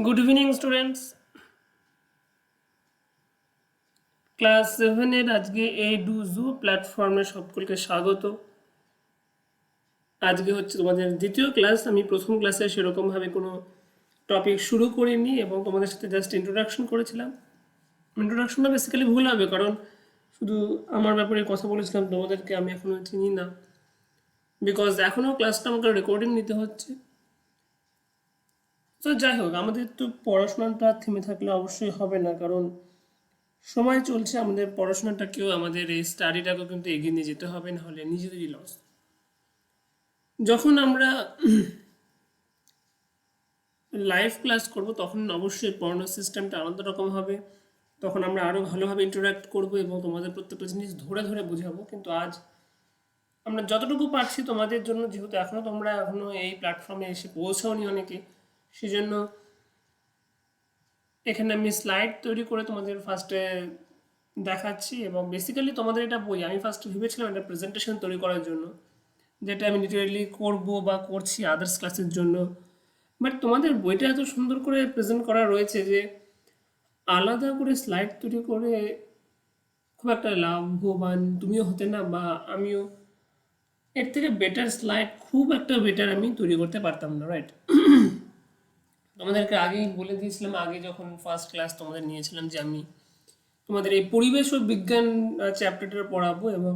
Good evening students. Class 7-এর আজকে এই ডুজু প্ল্যাটফর্মে সকলকে স্বাগত। আজকে হচ্ছে তোমাদের দ্বিতীয় ক্লাস। আমি প্রথম ক্লাসে সেরকমভাবে কোনো টপিক শুরু করিনি এবং তোমাদের সাথে জাস্ট ইন্ট্রোডাকশন করেছিলাম। ইন্ট্রোডাকশনটা বেসিক্যালি ভুল হবে, কারণ শুধু আমার ব্যাপারে কথা বলেছিলাম, তোমাদেরকে আমি এখনও চিনি না, বিকজ এখনও ক্লাসটা আমাকে রেকর্ডিং নিতে হচ্ছে। তো যাই হোক, আমাদের তো পড়াশোনাটা থেমে থাকলে অবশ্যই হবে না, কারণ সময় চলছে, আমাদের পড়াশোনাটাকেও আমাদের এই স্টাডিটাকেও কিন্তু এগিয়ে নিয়ে যেতে হবে, না হলে নিজেদেরই লস। যখন আমরা লাইভ ক্লাস করব তখন অবশ্যই পড়ানোর সিস্টেমটা আলাদা রকম হবে, তখন আমরা আরও ভালোভাবে ইন্টারাক্ট করব এবং তোমাদের প্রত্যেকটা জিনিস ধরে ধরে বোঝাবো। কিন্তু আজ আমরা যতটুকু পারছি তোমাদের জন্য, যেহেতু তোমরা এই প্ল্যাটফর্মে এসে পৌঁছাওনি অনেকে, সেজন্য এখানে আমি স্লাইড তৈরি করে তোমাদের ফার্স্টে দেখাচ্ছি। এবং বেসিক্যালি তোমাদের এটা বই, আমি ফার্স্টে ভেবেছিলাম এটা প্রেজেন্টেশন তৈরি করার জন্য, যেটা আমি লিটারেলি করবো বা করছি আদার্স ক্লাসের জন্য। বাট তোমাদের বইটা এত সুন্দর করে প্রেজেন্ট করা রয়েছে যে আলাদা করে স্লাইড তৈরি করে খুব একটা লাভবান তুমিও হতে না বা আমিও, এর থেকে বেটার স্লাইড খুব একটা বেটার আমি তৈরি করতে পারতাম না, রাইট? তোমাদেরকে আগেই বলে দিয়েছিলাম, আগে যখন ফার্স্ট ক্লাস তোমাদের নিয়েছিলাম, যে আমি তোমাদের এই পরিবেশ ও বিজ্ঞান চ্যাপ্টারটা পড়াবো, এবং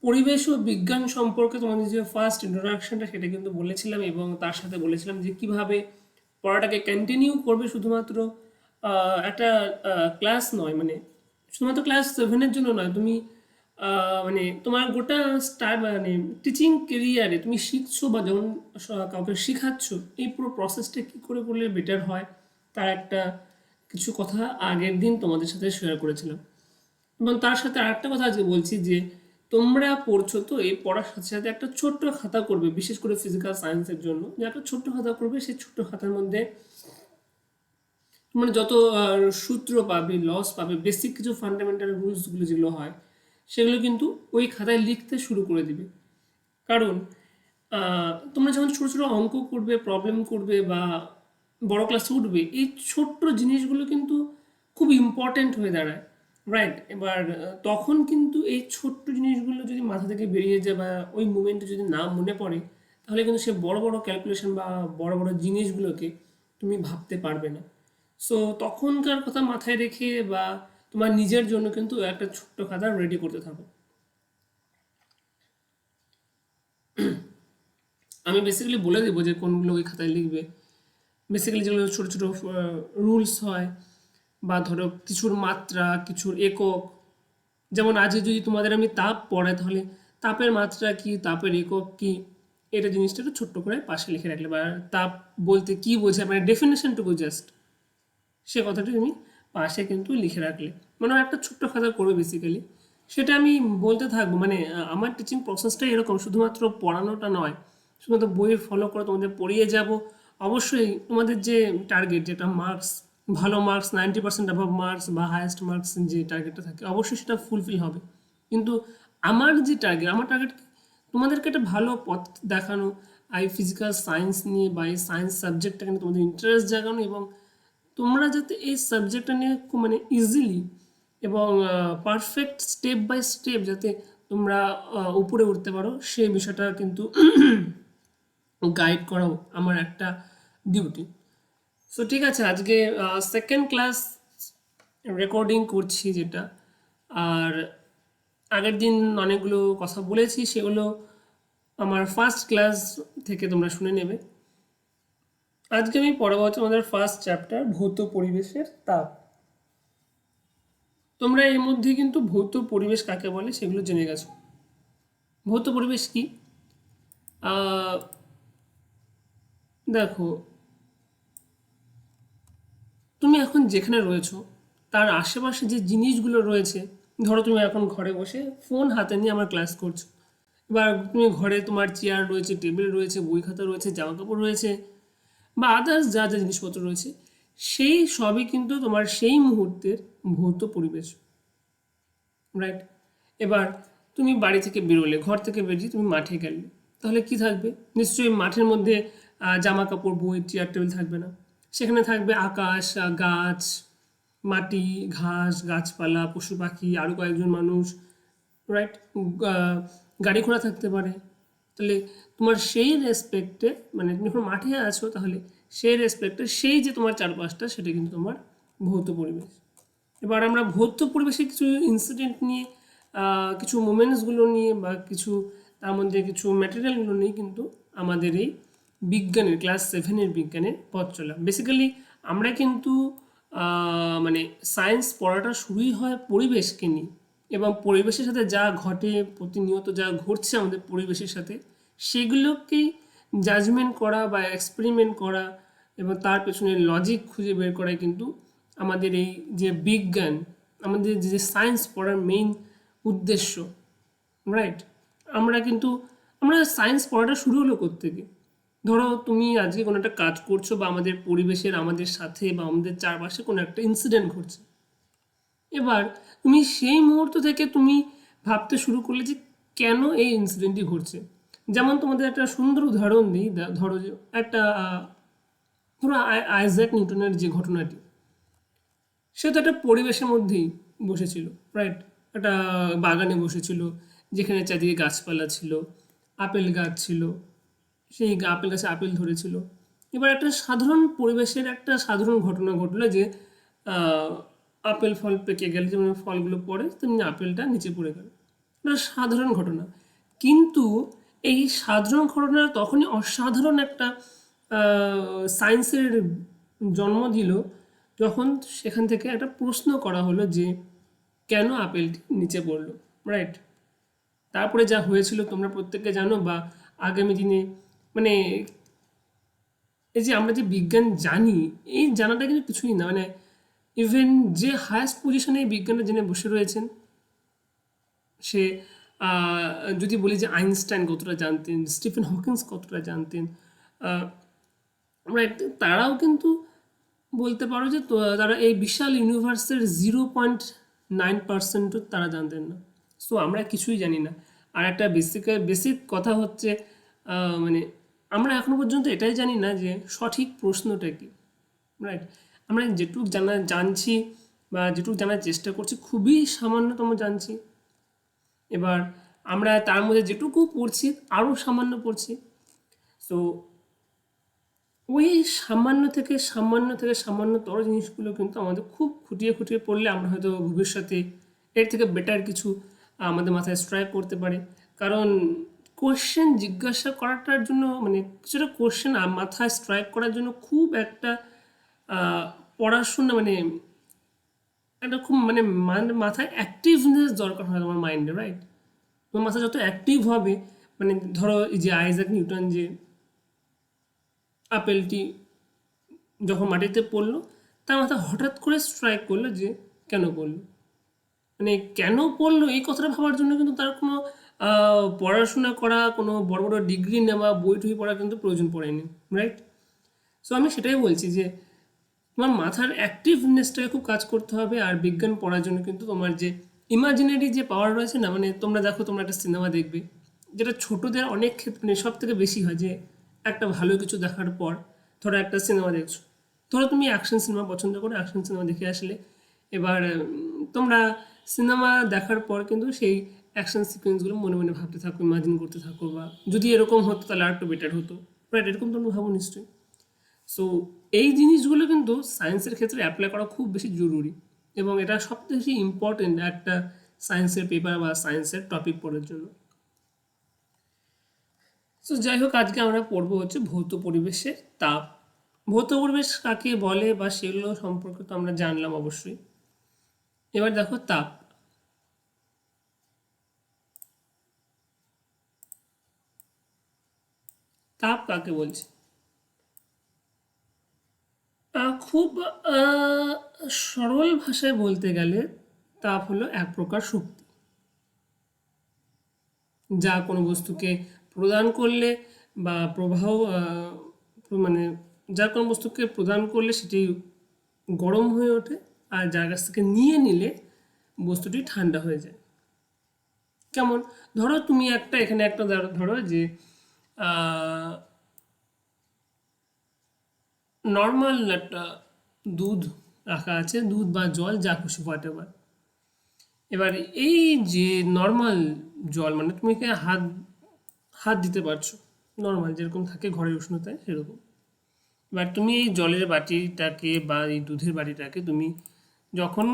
পরিবেশ ও বিজ্ঞান সম্পর্কে তোমাদের যে ফার্স্ট ইন্ট্রোডাকশনটা সেটা কিন্তু বলেছিলাম, এবং তার সাথে বলেছিলাম যে কিভাবে পড়াটাকে কন্টিনিউ করবে, শুধুমাত্র একটা ক্লাস নয়, মানে শুধুমাত্র ক্লাস 7-এর জন্য নয়, তুমি মানে তোমার গোটা মানে টিচিং কেরিয়ারে তুমি শিখছো বা যখন কাউকে শেখাচ্ছ, এই পুরো প্রসেসটা কী করে করলে বেটার হয়, তার একটা কিছু কথা আগের দিন তোমাদের সাথে শেয়ার করেছিলাম। এবং তার সাথে আরেকটা কথা আজকে বলছি, যে তোমরা পড়ছো, তো এই পড়ার সাথে সাথে একটা ছোট্ট খাতা করবে, বিশেষ করে ফিজিক্যাল সায়েন্সের জন্য, যে একটা ছোট্ট খাতা করবে। সেই ছোট্ট খাতার মধ্যে তোমরা যত সূত্র পাবে, লস পাবে, বেসিক কিছু ফান্ডামেন্টাল রুলসগুলো যেগুলো হয়, সেগুলো কিন্তু ওই খাতায় লিখতে শুরু করে দিবে। কারণ তোমরা যখন ছোটো ছোটো অঙ্ক করবে, প্রবলেম করবে বা বড় ক্লাসে উঠবে, এই ছোট্ট জিনিসগুলো কিন্তু খুব ইম্পর্ট্যান্ট হয়ে দাঁড়ায়, রাইট? এবার তখন কিন্তু এই ছোট্ট জিনিসগুলো যদি মাথা থেকে বেরিয়ে যায় বা ওই মুমেন্টে যদি না মনে পড়ে, তাহলে কিন্তু সে বড় বড় ক্যালকুলেশন বা বড় বড় জিনিসগুলোকে তুমি ভাবতে পারবে না। সো তখনকার কথা মাথায় রেখে বা তোমার নিজের জন্য কিন্তু একটা ছোট্ট খাতা রেডি করতে থাকো। আমি বেসিক্যালি বলে দেবো যে কোনগুলো ওই খাতায় লিখবে। বেসিক্যালি যেগুলো ছোটো ছোটো রুলস হয়, বা ধরো কিছুর মাত্রা, কিছুর একক। যেমন আজকে যদি তোমাদের আমি তাপ পড়াই, তাহলে তাপের মাত্রা কি, তাপের একক কি, এটা জিনিসটা একটু ছোট্ট করে পাশে লিখে রাখলে, বা তাপ বলতে কি বোঝায়, মানে ডেফিনেশনটুকু জাস্ট সে কথাটি তুমি পাশে কিন্তু লিখে রাখলে, মানে একটা ছোট্ট খাতা করবে বেসিক্যালি। সেটা আমি বলতে থাকবো, মানে আমার টিচিং প্রসেসটা এরকম, শুধুমাত্র পড়ানোটা নয়, শুধুমাত্র বইয়ের ফলো করে তোমাদের পড়িয়ে যাব। অবশ্যই তোমাদের যে টার্গেট, যেটা মার্কস, ভালো মার্কস, 90% অ্যাভাব মার্কস বা হায়েস্ট মার্কস যে টার্গেটটা থাকে, অবশ্যই সেটা ফুলফিল হবে। কিন্তু আমার যে টার্গেট, আমার টার্গেট তোমাদেরকে একটা ভালো পথ দেখানো, এই ফিজিক্যাল সায়েন্স নিয়ে বা এই সায়েন্স সাবজেক্টটা নিয়ে তোমাদের ইন্টারেস্ট জাগানো, এবং তোমরা যাতে এই সাবজেক্টটা নিয়ে খুব মানে ইজিলি এবং পারফেক্ট স্টেপ বাই স্টেপ যাতে তোমরা উপরে উঠতে পারো, সেই বিষয়টা কিন্তু গাইড করাও আমার একটা ডিউটি। সো ঠিক আছে, আজকে সেকেন্ড ক্লাস রেকর্ডিং করছি যেটা, আর আগের দিন অনেকগুলো কথা বলেছি, সেগুলো আমার ফার্স্ট ক্লাস থেকে তোমরা শুনে নেবে। আজকে আমি পড়াবো হচ্ছে আমাদের ফার্স্ট চ্যাপ্টার, ভৌত পরিবেশের তাপ। তোমরা এর মধ্যে কিন্তু ভৌত পরিবেশ কাকে বলে সেগুলো জেনে গেছো। ভৌত পরিবেশ কি? দেখো, তুমি এখন যেখানে রয়েছো তার আশেপাশে যে জিনিসগুলো রয়েছে, ধরো তুমি এখন ঘরে বসে ফোন হাতে নিয়ে আমার ক্লাস করছো। এবার তুমি ঘরে, তোমার চেয়ার রয়েছে, টেবিল রয়েছে, বই খাতা রয়েছে, জামা কাপড় রয়েছে, বা আদার্স যা যা জিনিসপত্র রয়েছে, সেই সবই কিন্তু তোমার সেই মুহূর্তের ভৌত পরিবেশ, রাইট? এবার তুমি বাড়ি থেকে বেরোলে, ঘর থেকে বেরিয়ে তুমি মাঠে গেলে, তাহলে কি থাকবে? নিশ্চয়ই মাঠের মধ্যে জামা কাপড়, বই, চেয়ার টেবিল থাকবে না। সেখানে থাকবে আকাশ, গাছ, মাটি, ঘাস, গাছপালা, পশু পাখি, আরও কয়েকজন মানুষ, রাইট, গাড়ি ঘোড়া থাকতে পারে। তাহলে তোমার সেই রেসপেক্টে, মানে তুমি যখন মাঠে আছো তাহলে সেই রেসপেক্টে সেই যে তোমার চারপাশটা সেটা কিন্তু তোমার ভৌত পরিবেশ। এবার আমরা ভৌত পরিবেশে কিছু ইনসিডেন্ট নিয়ে, কিছু মোমেন্টসগুলো নিয়ে বা কিছু তার মধ্যে কিছু ম্যাটেরিয়ালগুলো নিয়ে কিন্তু আমাদের এই বিজ্ঞানের ক্লাস 7-এর বিজ্ঞানের পথ চলা। বেসিক্যালি আমরা কিন্তু মানে সায়েন্স পড়াটা শুরুই হয় পরিবেশকে নিয়ে, এবং পরিবেশের সাথে যা ঘটে, প্রতিনিয়ত যা ঘটছে আমাদের পরিবেশের সাথে, সেগুলোকেই জাজমেন্ট করা বা এক্সপেরিমেন্ট করা এবং তার পেছনে লজিক খুঁজে বের করাই কিন্তু আমাদের এই যে বিজ্ঞান, আমাদের যে সায়েন্স পড়ার মেইন উদ্দেশ্য, রাইট। আমরা সায়েন্স পড়াটা শুরু হলো কোত্থেকে? ধরো তুমি আজকে কোনো একটা কাজ করছো বা আমাদের পরিবেশের, আমাদের সাথে বা আমাদের চারপাশে কোনো একটা ইনসিডেন্ট ঘটছে। এবার তুমি সেই মুহূর্ত থেকে তুমি ভাবতে শুরু করলে যে কেন এই ইনসিডেন্টটি ঘটছে। যেমন তোমাদের একটা সুন্দর উদাহরণ দিই, ধরো যে একটা ধরো আইজ্যাক নিউটনের যে ঘটনাটি, সে তো একটা পরিবেশের মধ্যেই বসেছিল, রাইট। একটা বাগানে বসেছিল যেখানে চারদিকে গাছপালা ছিল, আপেল গাছ ছিল, সেই আপেল গাছে আপেল ধরেছিল। এবার একটা সাধারণ পরিবেশের একটা সাধারণ ঘটনা ঘটলো যে আহ, আপেল ফল পেকে গেলে যেমন ফলগুলো পড়ে তেমনি আপেলটা নিচে পড়ে গেল। এটা সাধারণ ঘটনা, কিন্তু এই সাধারণ ঘটনা তখনই অসাধারণ একটা সায়েন্সের জন্ম দিল যখন সেখান থেকে একটা প্রশ্ন করা হলো যে কেন আপেলটি নিচে পড়লো, রাইট। তারপরে যা হয়েছিল তোমরা প্রত্যেকে জানো, বা আগামী দিনে মানে এই যে আমরা যে বিজ্ঞান জানি, এই জানাটা কিন্তু কিছুই না, মানে ইভেন যে হায়েস্ট পজিশনে এই বিজ্ঞানটা জেনে বসে রয়েছেন, সে যদি বলি যে আইনস্টাইন কতটা জানতেন, স্টিফেন হকিন্স কতটা জানতেন, রাইট, তারাও কিন্তু বলতে পারো যে তারা এই বিশাল ইউনিভার্সের 0.9%ও তারা জানতেন না। সো আমরা কিছুই জানি না। আর একটা বেসিক কথা হচ্ছে মানে আমরা এখনো পর্যন্ত এটাই জানি না যে সঠিক প্রশ্নটা কী, রাইট। আমরা যেটুকু জানছি বা যেটুকু জানার চেষ্টা করছি খুবই সামান্যতম জানছি। এবার আমরা তার মধ্যে যেটুকু পড়ছি আরও সামান্য পড়ছি। সো ওই সামান্যতর জিনিসগুলো কিন্তু আমাদের খুব খুঁটিয়ে খুঁটিয়ে পড়লে আমরা হয়তো ভবিষ্যতে এর থেকে বেটার কিছু আমাদের মাথায় স্ট্রাইক করতে পারে। কারণ কোশ্চেন জিজ্ঞাসা করাটার জন্য, মানে কিছুটা কোশ্চেন মাথায় স্ট্রাইক করার জন্য খুব একটা পড়াশোনা, মানে একটা খুব মানে মাথায় অ্যাক্টিভনেস দরকার হয় তোমার মাইন্ডে, রাইট। তোমার মাথা যত অ্যাক্টিভ হবে, মানে ধরো এই যে আইজ্যাক নিউটন যে আপেলটি যখন মাটিতে পড়লো, তার মাথা হঠাৎ করে স্ট্রাইক করলো যে কেন পড়লো, মানে কেন পড়লো এই কথাটা ভাবার জন্য কিন্তু তার কোনো পড়াশোনা করা, কোনো বড় বড় ডিগ্রি নেওয়া, বই টই পড়া কিন্তু প্রয়োজন পড়েনি, রাইট। সো আমি সেটাই বলছি যে তোমার মাথার অ্যাক্টিভনেসটাকে খুব কাজ করতে হবে। আর বিজ্ঞান পড়ার জন্য কিন্তু তোমার যে ইমাজিনারি যে পাওয়ার রয়েছে না, মানে তোমরা দেখো তোমরা একটা সিনেমা দেখবে, যেটা ছোটোদের অনেক ক্ষেত্রে মানে সব থেকে বেশি হয়, যে একটা ভালো কিছু দেখার পর ধরো একটা সিনেমা দেখছো, ধরো তুমি অ্যাকশন সিনেমা পছন্দ করো, অ্যাকশন সিনেমা দেখে আসলে এবার তোমরা সিনেমা দেখার পর কিন্তু সেই অ্যাকশন সিকোয়েন্সগুলো মনে মনে ভাবতে থাকো, ইমাজিন করতে থাকো, বা যদি এরকম হতো তাহলে আর একটু বেটার হতো, রাইট, এরকম তোমরা ভাবো নিশ্চয়ই। সো এই জিনিসগুলো কিন্তু সায়েন্সের ক্ষেত্রে অ্যাপ্লাই করা খুব বেশি জরুরি, এবং এটা সবথেকে বেশি ইম্পর্টেন্ট একটা সায়েন্সের পেপার বা সায়েন্সের টপিক পড়ার জন্য। সো যাই হোক, আজকে আমরা পড়বো হচ্ছে ভৌত পরিবেশের তাপ। ভৌত পরিবেশ কাকে বলে বা সেগুলো সম্পর্কে তো আমরা জানলাম অবশ্যই। এবার দেখো তাপ। তাপ কাকে বলছে? খুব সরল ভাষায় বলতে গেলে তাপ হলো এক প্রকার শক্তি, যা কোনো বস্তুকে প্রদান করলে বা প্রবাহ মানে যা কোনো বস্তুকে প্রদান করলে সেটি গরম হয়ে ওঠে, আর যার কাছ থেকে নিয়ে নিলে বস্তুটি ঠান্ডা হয়ে যায়। কেমন? ধরো তুমি এখানে একটা ধরো যে নর্মাল একটা দুধ রাখা আছে, দুধ বা জল যা খুশি হোয়াট এভার। এবার এই যে নর্মাল জল মানে তুমি এখানে হাত হাত দিতে পারছো, নর্মাল যেরকম থাকে ঘরের উষ্ণতায় সেরকম। এবার তুমি এই জলের বাটিটাকে বা এই দুধের বাটিটাকে তুমি যখন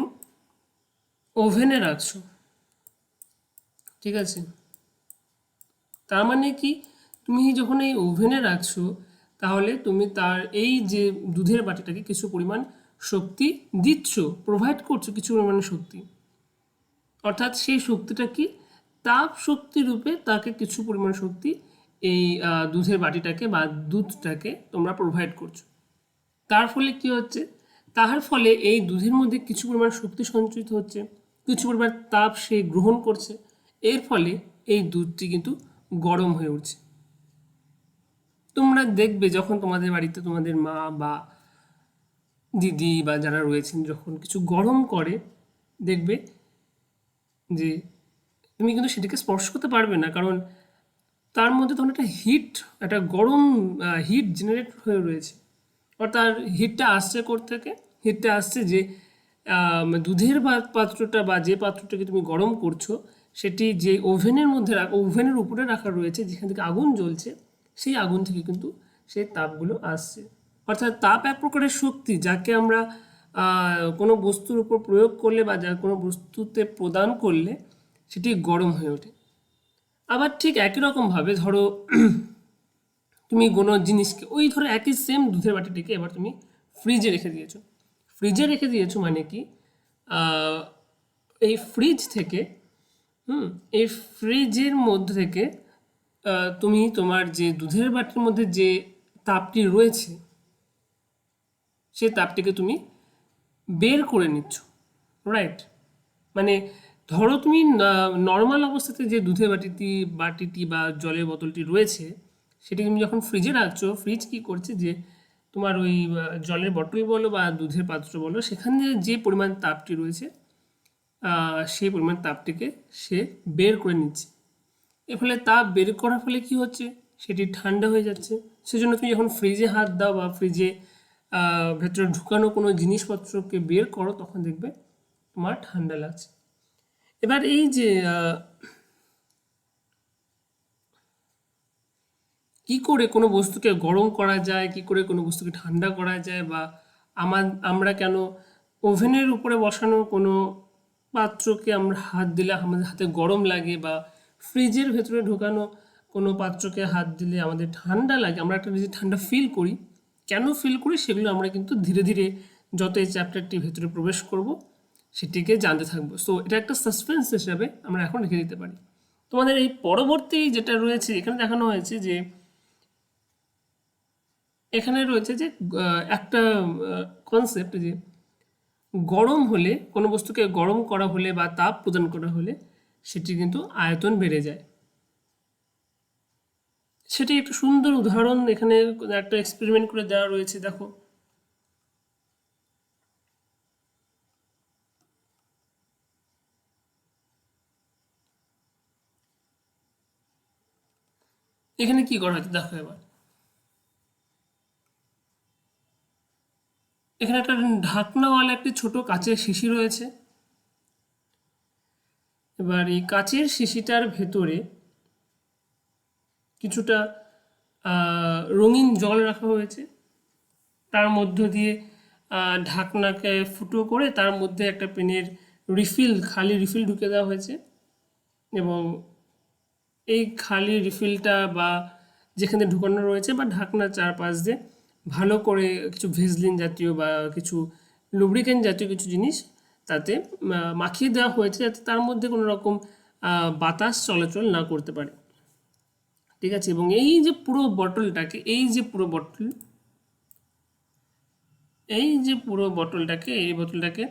ওভেনে রাখছো, ঠিক আছে, তার মানে কি তুমি যখন এই ওভেনে রাখছো তাহলে তুমি তার এই যে দুধের বাটিটাকে কিছু পরিমাণ শক্তি দিচ্ছ, প্রোভাইড করছো কিছু পরিমাণ শক্তি। অর্থাৎ সেই শক্তিটা কি, তাপ শক্তি রূপে তাকে কিছু পরিমাণ শক্তি এই দুধের বাটিটাকে বা দুধটাকে তোমরা প্রোভাইড করছো। তার ফলে কি হচ্ছে, তার ফলে এই দুধের মধ্যে কিছু পরিমাণ শক্তি সঞ্চিত হচ্ছে, কিছু পরিমাণ তাপ সে গ্রহণ করছে, এর ফলে এই দুধটি কিন্তু গরম হয়ে উঠছে। তোমরা দেখবে যখন তোমাদের বাড়িতে তোমাদের মা বা দিদি বা যারা রয়েছেন যখন কিছু গরম করে, দেখবে যে তুমি কিন্তু সেটাকে স্পর্শ করতে পারবে না, কারণ তার মধ্যে তখন একটা হিট, একটা গরম হিট জেনারেট হয়ে রয়েছে। অর্থাৎ হিটটা আসছে থেকে, হিটটা আসছে যে দুধের পাত্রটা বা যে পাত্রটাকে তুমি গরম করছো সেটি যে ওভেনের মধ্যে ওভেনের উপরে রাখা রয়েছে যেখান থেকে আগুন জ্বলছে, সেই আগুন থেকে কিন্তু সেই তাপগুলো আসছে। অর্থাৎ তাপ এক প্রকারের শক্তি যাকে আমরা কোনো বস্তুর উপর প্রয়োগ করলে বা যা কোনো বস্তুতে প্রদান করলে সেটি গরম হয়ে ওঠে। আবার ঠিক একই রকমভাবে ধরো তুমি কোনো জিনিসকে ওই ধরো একই সেম দুধের বাটিটিকে এবার তুমি ফ্রিজে রেখে দিয়েছো। ফ্রিজে রেখে দিয়েছো মানে কি, আহ, এই ফ্রিজ থেকে এই ফ্রিজের মধ্যে থেকে তুমি তোমার যে দুধের বাটির মধ্যে যে তাপটি রয়েছে সেই তাপটিকে তুমি বের করে নিচ্ছ, রাইট? মানে ধরো তুমি নর্মাল অবস্থাতে যে দুধের বাটিটি বা জলের বোতলটি রয়েছে সেটি তুমি যখন ফ্রিজে রাখছো, ফ্রিজ কী করছে যে তোমার ওই জলের বটল বলো বা দুধের পাত্র বলো সেখানে যে পরিমাণ তাপটি রয়েছে সেই পরিমাণ তাপটিকে সে বের করে নিচ্ছে। এর ফলে তাপ বের করার ফলে কি হচ্ছে, সেটি ঠান্ডা হয়ে যাচ্ছে। সেজন্য তুমি যখন ফ্রিজে হাত দাও বা ফ্রিজে ভেতরে ঢুকানো কোনো জিনিসপত্রকে বের করো তখন দেখবে তোমার ঠান্ডা লাগছে। এবার এই যে কি করে কোনো বস্তুকে গরম করা যায়, কি করে কোনো বস্তুকে ঠান্ডা করা যায়, বা আমরা কেন ওভেনের উপরে বসানো কোনো পাত্রকে আমরা হাত দিলে আমাদের হাতে গরম লাগে, বা ফ্রিজের ভেতরে ঢোকানো কোনো পাত্রকে হাত দিলে আমাদের ঠান্ডা লাগে, আমরা একটা নিজে ঠান্ডা ফিল করি, কেন ফিল করি সেগুলো আমরা কিন্তু ধীরে ধীরে যত এই চ্যাপ্টারটি ভেতরে প্রবেশ করব সেটিকে জানতে থাকবো। সো এটা একটা সাসপেন্স হিসাবে আমরা এখন রেখে দিতে পারি। তোমাদের এই পরবর্তী যেটা রয়েছে এখানে দেখানো হয়েছে যে এখানে রয়েছে যে একটা কনসেপ্ট যে গরম হলে কোনো বস্তুকে গরম করা হলে বা তাপ প্রদান করা হলে সেটি কিন্তু আয়তন বেড়ে যায়। সেটি একটা সুন্দর উদাহরণ এখানে একটা এক্সপেরিমেন্ট করে দেওয়া রয়েছে, দেখো। এখানে কি করা হয়েছে দেখো এবার। এখানে একটা ঢাকনাওয়ালা একটি ছোট কাচের শিশি রয়েছে। এবার এই কাচের শিশিটার ভেতরে কিছুটা রঙিন জল রাখা হয়েছে, তার মধ্য দিয়ে ঢাকনাকে ফুটো করে তার মধ্যে একটা পেনের খালি রিফিল ঢুকে দেওয়া হয়েছে, এবং এই খালি রিফিলটা বা যেখানে ঢুকানো রয়েছে বা ঢাকনার চারপাশ দিয়ে ভালো করে কিছু ভেজলিন জাতীয় বা কিছু লুব্রিকেন্ট জাতীয় কিছু জিনিস তাতে মাখিয়ে দেওয়া হয়েছে যাতে তার মধ্যে কোনো রকম বাতাস চলাচল না করতে পারে, ঠিক আছে। এবং এই যে পুরো বটলটাকে এই বোতলটাকে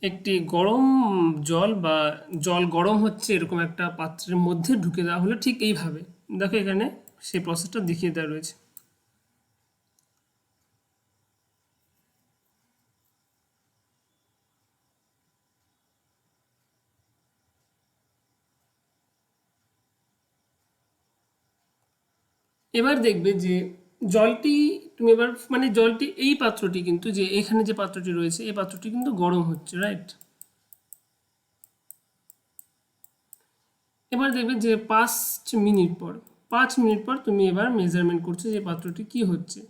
একটি গরম জল বা জল গরম হচ্ছে এরকম একটা পাত্রের মধ্যে ঢুকে দেওয়া হলো, ঠিক এইভাবে। দেখো এখানে সেই প্রসেসটা দেখিয়ে দেওয়া রয়েছে। এবার দেখবে যে জলটি তুমি এবার মানে জলটি এই পাত্রটি কিন্তু যে এখানে যে পাত্রটি রয়েছে এই পাত্রটি কিন্তু গরম হচ্ছে, রাইট? এবার দেখবে যে 5 মিনিট পর তুমি এবার মেজারমেন্ট করছো যে পাত্রটি কি হচ্ছে।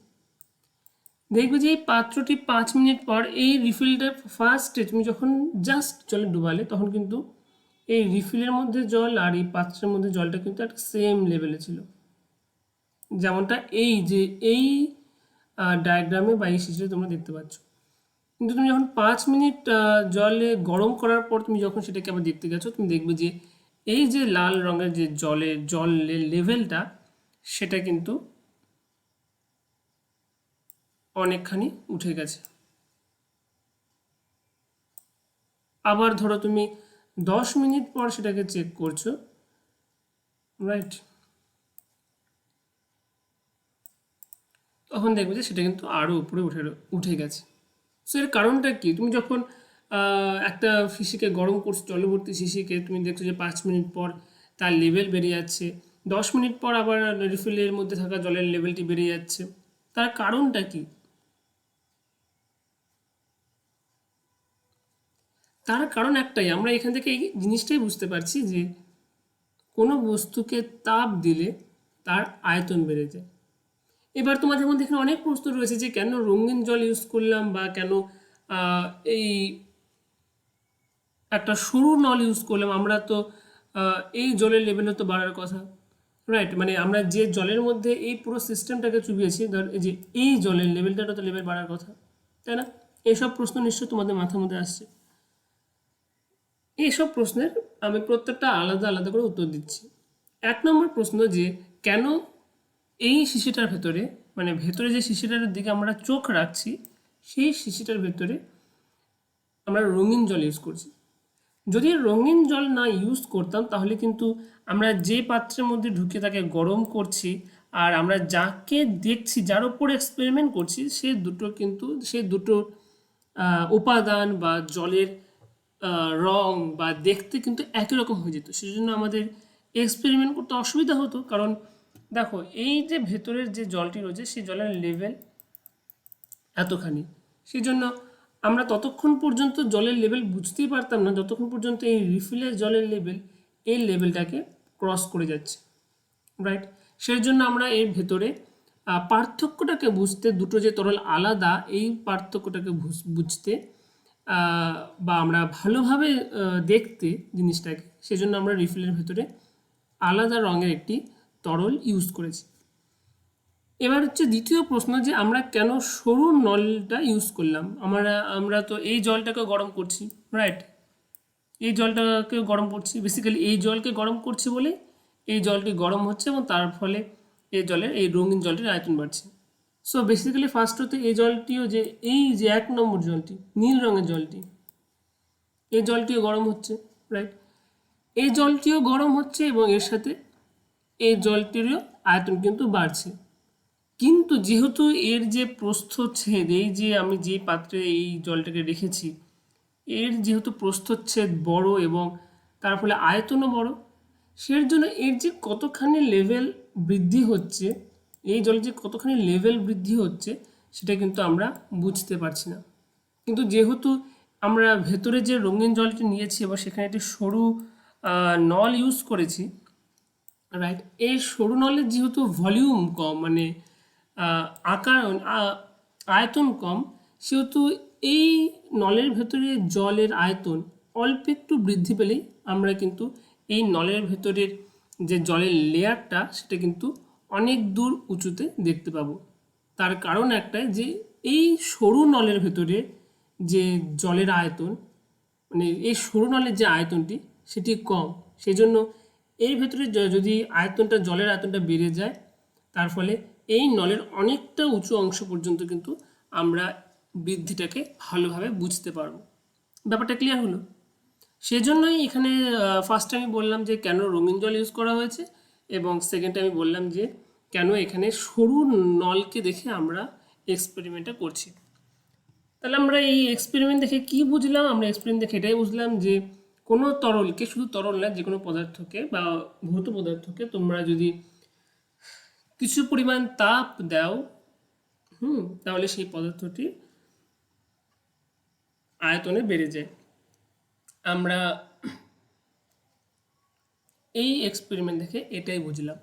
দেখবে যে এই পাত্রটি 5 মিনিট পর এই রিফিলটা ফার্স্টে তুমি যখন জাস্ট জলে ডুবালে তখন কিন্তু এই রিফিলের মধ্যে জল আর এই পাত্রের মধ্যে জলটা কিন্তু একটা সেম লেভেলে ছিল, যেমনটা এই ডায়াগ্রামে বা এই শিশিরে তোমরা দেখতে পাচ্ছ। কিন্তু তুমি যখন 5 মিনিট জলে গরম করার পর তুমি যখন সেটাকে আবার দেখতে গেছো, তুমি দেখবে যে এই যে লাল রঙের যে জলের লেভেলটা সেটা কিন্তু অনেকখানি উঠে গেছে। আবার ধরো তুমি 10 মিনিট পর সেটাকে চেক করছো, রাইট? তখন দেখবে যে সেটা কিন্তু আরও উপরে উঠে গেছে। সো এর কারণটা কি? তুমি যখন একটা শিশিকে গরম করছো, জলভর্তি শিশিকে, তুমি দেখছো যে 5 মিনিট পর তার লেভেল বেড়ে যাচ্ছে, 10 মিনিট পর আবার রিফিলের মধ্যে থাকা জলের লেভেলটি বেড়ে যাচ্ছে। তার কারণটা কি? তার কারণ একটাই, আমরা এখান থেকে এই জিনিসটাই বুঝতে পারছি যে কোনো বস্তুকে তাপ দিলে তার আয়তন বেড়ে যায়। এবার তোমাদের মধ্যে এখানে অনেক প্রশ্ন রয়েছে যে কেন রঙিন জল ইউজ করলাম বা কেন এই একটা সরু নল ইউজ করলাম। আমরা তো এই জলের লেভেলও তো বাড়ার কথা, রাইট? মানে আমরা যে জলের মধ্যে এই পুরো সিস্টেমটাকে চুবিয়েছি, ধর এই যে এই জলের লেভেলটাও তো লেভেল বাড়ার কথা, তাই না? এইসব প্রশ্ন নিশ্চয়ই তোমাদের মাথার মধ্যে আসছে। এইসব প্রশ্নের আমি প্রত্যেকটা আলাদা আলাদা করে উত্তর দিচ্ছি। 1 নম্বর প্রশ্ন যে কেন এই শিশিটার ভেতরে, মানে ভেতরে যে শিশিটার দিকে আমরা চোখ রাখছি সেই শিশিটার ভেতরে আমরা রঙিন জল ইউজ করছি। যদি রঙিন জল না ইউজ করতাম তাহলে কিন্তু আমরা যে পাত্রের মধ্যে ঢুকে তাকে গরম করছি আর আমরা যাকে দেখছি, যার উপর এক্সপেরিমেন্ট করছি, সে দুটো উপাদান বা জলের রং বা দেখতে কিন্তু একই রকম হয়ে যেত। সেজন্য আমাদের এক্সপেরিমেন্ট করতে অসুবিধা হতো। কারণ দেখো এই যে ভেতরের যে জলটি রয়েছে সেই জলের লেভেল এতখানি, সেই জন্য আমরা ততক্ষণ পর্যন্ত জলের লেভেল বুঝতেই পারতাম না যতক্ষণ পর্যন্ত এই রিফিলের জলের লেভেল এই লেভেলটাকে ক্রস করে যাচ্ছে, রাইট? সেই জন্য আমরা এর ভেতরে পার্থক্যটাকে বুঝতে, দুটো যে তরল আলাদা এই পার্থক্যটাকে বুঝতে বা আমরা ভালোভাবে দেখতে জিনিসটাকে, সেজন্য আমরা রিফিলের ভেতরে আলাদা রঙের একটি তরল ইউজ করেছি। এবার হচ্ছে দ্বিতীয় প্রশ্ন যে আমরা কেন সরু নলটা ইউজ করলাম। আমরা তো এই জলটাকে গরম করছি, রাইট? এই জলটাকে গরম করছি, বেসিক্যালি এই জলকে গরম করছি বলে এই জলটি গরম হচ্ছে এবং তার ফলে এই রঙিন জলটির আয়তন বাড়ছে। সো বেসিক্যালি ফার্স্ট হতে এই জলটিও যে এই যে 1 নম্বর জলটি, নীল রঙের জলটি, এই জলটিও গরম হচ্ছে, রাইট? এই জলটিও গরম হচ্ছে এবং এর সাথে এই জলটিরও আয়তন কিন্তু বাড়ছে। কিন্তু যেহেতু এর যে প্রস্থচ্ছেদ, এই যে আমি যে পাত্রে এই জলটাকে রেখেছি এর যেহেতু প্রস্থচ্ছেদ বড় এবং তার ফলে আয়তনও বড়, সের জন্য এর যে কতখানি লেভেল বৃদ্ধি হচ্ছে, এই জলের যে কতখানি লেভেল বৃদ্ধি হচ্ছে সেটা কিন্তু আমরা বুঝতে পারছি না। কিন্তু যেহেতু আমরা ভেতরে যে রঙিন জলটি নিয়েছি এবং সেখানে একটি সরু নল ইউজ করেছি, রাইট? এই সরু নলের যেহেতু ভলিউম কম, মানে আকার আয়তন কম, সেহেতু এই নলের ভেতরে জলের আয়তন অল্প একটু বৃদ্ধি পেলেই আমরা কিন্তু এই নলের ভেতরের যে জলের লেয়ারটা সেটা কিন্তু অনেক দূর উঁচুতে দেখতে পাবো। তার কারণ একটাই যে এই সরু নলের ভেতরে যে জলের আয়তন, মানে এই সরু নলের যে আয়তনটি সেটি কম, সেই জন্য এর ভেতরে যদি জলের আয়তনটা বেড়ে যায় তার ফলে এই নলের অনেকটা উঁচু অংশ পর্যন্ত কিন্তু আমরা বৃদ্ধিটাকে ভালোভাবে বুঝতে পারবো। ব্যাপারটা ক্লিয়ার হলো? সেজন্যই এখানে ফার্স্টে আমি বললাম যে কেন রঙিন জল ইউজ করা হয়েছে এবং সেকেন্ডে আমি বললাম যে কেন এখানে সরু নলকে দেখে আমরা এক্সপেরিমেন্টটা করছি। তাহলে আমরা এই এক্সপেরিমেন্ট দেখে কি বুঝলাম? আমরা এক্সপেরিমেন্ট দেখে এটাই বুঝলাম যে কোনো তরলকে, শুধু তরল না, যে কোনো পদার্থকে বা ভৌত পদার্থকে তোমরা যদি কিছু পরিমাণ তাপ দাও, তাহলে সেই পদার্থটি আয়তনে বেড়ে যায়। আমরা এই এক্সপেরিমেন্ট দেখে এটাই বুঝলাম।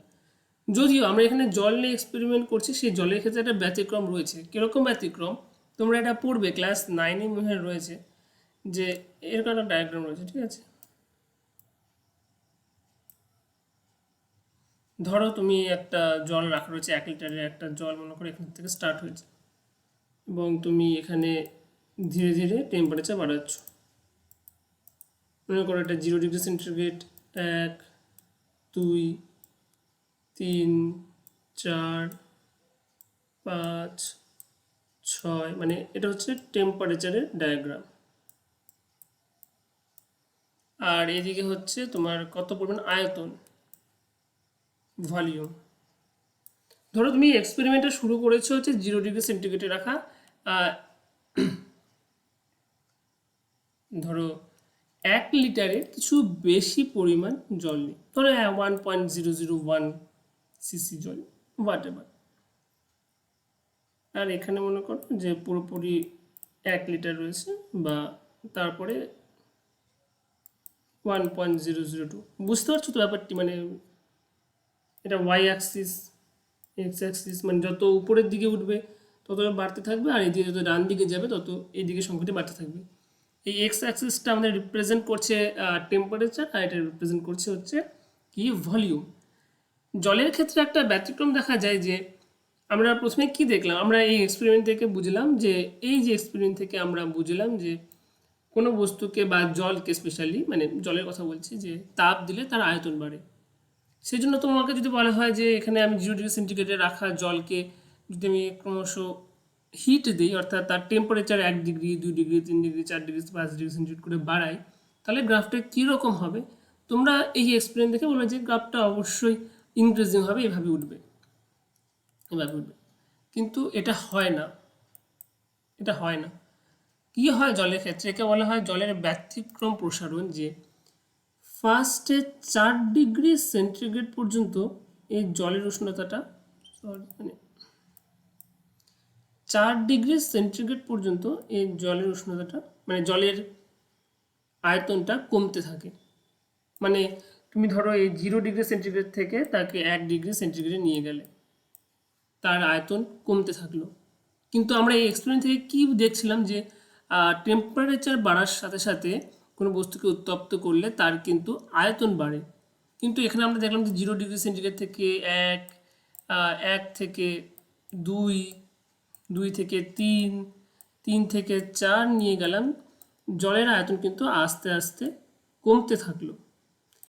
যদিও আমরা এখানে জল নিয়ে এক্সপেরিমেন্ট করছি, সেই জলের ক্ষেত্রে একটা ব্যতিক্রম রয়েছে। কীরকম ব্যতিক্রম তোমরা এটা পড়বে, ক্লাস 9 মনে হয় রয়েছে, যে এরকম একটা ডায়াগ্রাম রয়েছে, ঠিক আছে। ধরো তুমি একটা জল রাখা রয়েছে, 1 লিটারের একটা জল মনে করো এখান থেকে স্টার্ট হয়েছে, এবং তুমি এখানে ধীরে ধীরে টেম্পারেচার বাড়াচ্ছ। মনে করো এটা 0 ডিগ্রি সেন্টিগ্রেড, 1, 2, 3, 4, 5, 6, মানে এটা হচ্ছে টেম্পারেচারের ডায়াগ্রাম। আর এদিকে হচ্ছে তোমার কত পরিমাণ আয়তন, ভলিউম। ধরো তুমি এক্সপেরিমেন্টটা শুরু করেছো হচ্ছে 0 ডিগ্রি সেন্টিগ্রেডে রাখা, ধরো 1 লিটারে কিছু বেশি পরিমাণ জল নিই, ধরো 1.001 সিসি জল, হোয়াট এভার। আর এখানে মনে করো যে পুরোপুরি 1 লিটার রয়েছে, বা তারপরে 1.002। বুঝতে পারছো তো ব্যাপারটি? মানে এটা ওয়াই অ্যাক্সিস, এক্স অ্যাক্সিস, মানে যত উপরের দিকে উঠবে তত বাড়তে থাকবে, আর এদিকে যত ডান দিকে যাবে তত এইদিকে সংখ্যাটি বাড়তে থাকবে। এই এক্স অ্যাক্সিসটা আমাদের রিপ্রেজেন্ট করছে টেম্পারেচার, আর এটা রিপ্রেজেন্ট করছে হচ্ছে কি, ভলিউম। জলের ক্ষেত্রে একটা ব্যতিক্রম দেখা যায় যে আমরা প্রথমে কি দেখলাম, আমরা এই এক্সপেরিমেন্ট থেকে বুঝলাম যে, এই যে এক্সপেরিমেন্ট থেকে আমরা বুঝলাম যে কোনো বস্তুকে বা জলকে, স্পেশালি মানে জলের কথা বলছি, যে তাপ দিলে তার আয়তন বাড়ে। সেই জন্য তোমাকে যদি বলা হয় যে এখানে আমি 0 ডিগ্রি সেন্টিগ্রেডে রাখা জলকে যদি আমি ক্রমশ হিট দিই, অর্থাৎ তার temperature 1 degree, 2 degree, 3 degree, 4 degree, 5 degree centigrade করে বাড়াই, তাহলে গ্রাফটা কীরকম হবে? তোমরা এই এক্সপেরিমেন্ট দেখে বলবে যে গ্রাফটা অবশ্যই ইনক্রিজিং হবে, এভাবে উঠবে, এভাবে উঠবে। কিন্তু এটা হয় না, এটা হয় না। কী হয় জলের ক্ষেত্রে? একে বলা হয় জলের ব্যতিক্রম প্রসারণ। যে ফার্স্টে 4 ডিগ্রি সেন্টিগ্রেড পর্যন্ত এই জলের উষ্ণতাটা, মানে 4 ডিগ্রি সেন্টিগ্রেড পর্যন্ত এই জলের উষ্ণতাটা, মানে জলের আয়তনটা কমতে থাকে। মানে তুমি ধরো এই 0 ডিগ্রি সেন্টিগ্রেড থেকে তাকে 1 ডিগ্রি সেন্টিগ্রেডে নিয়ে গেলে, তার আয়তন কমতে থাকলো। কিন্তু আমরা এই এক্সপেরিমেন্ট থেকে কি দেখছিলাম, যে টেম্পারেচার বাড়ার সাথে সাথে কোনো বস্তুকে উত্তপ্ত করলে তার কিন্তু আয়তন বাড়ে। কিন্তু এখানে আমরা দেখলাম যে 0 ডিগ্রি সেন্টিগ্রেড থেকে 1, 1 থেকে 2, 2 থেকে 3, 3 থেকে 4 নিয়ে গেলাম, জলের আয়তন কিন্তু আস্তে আস্তে কমতে থাকলো।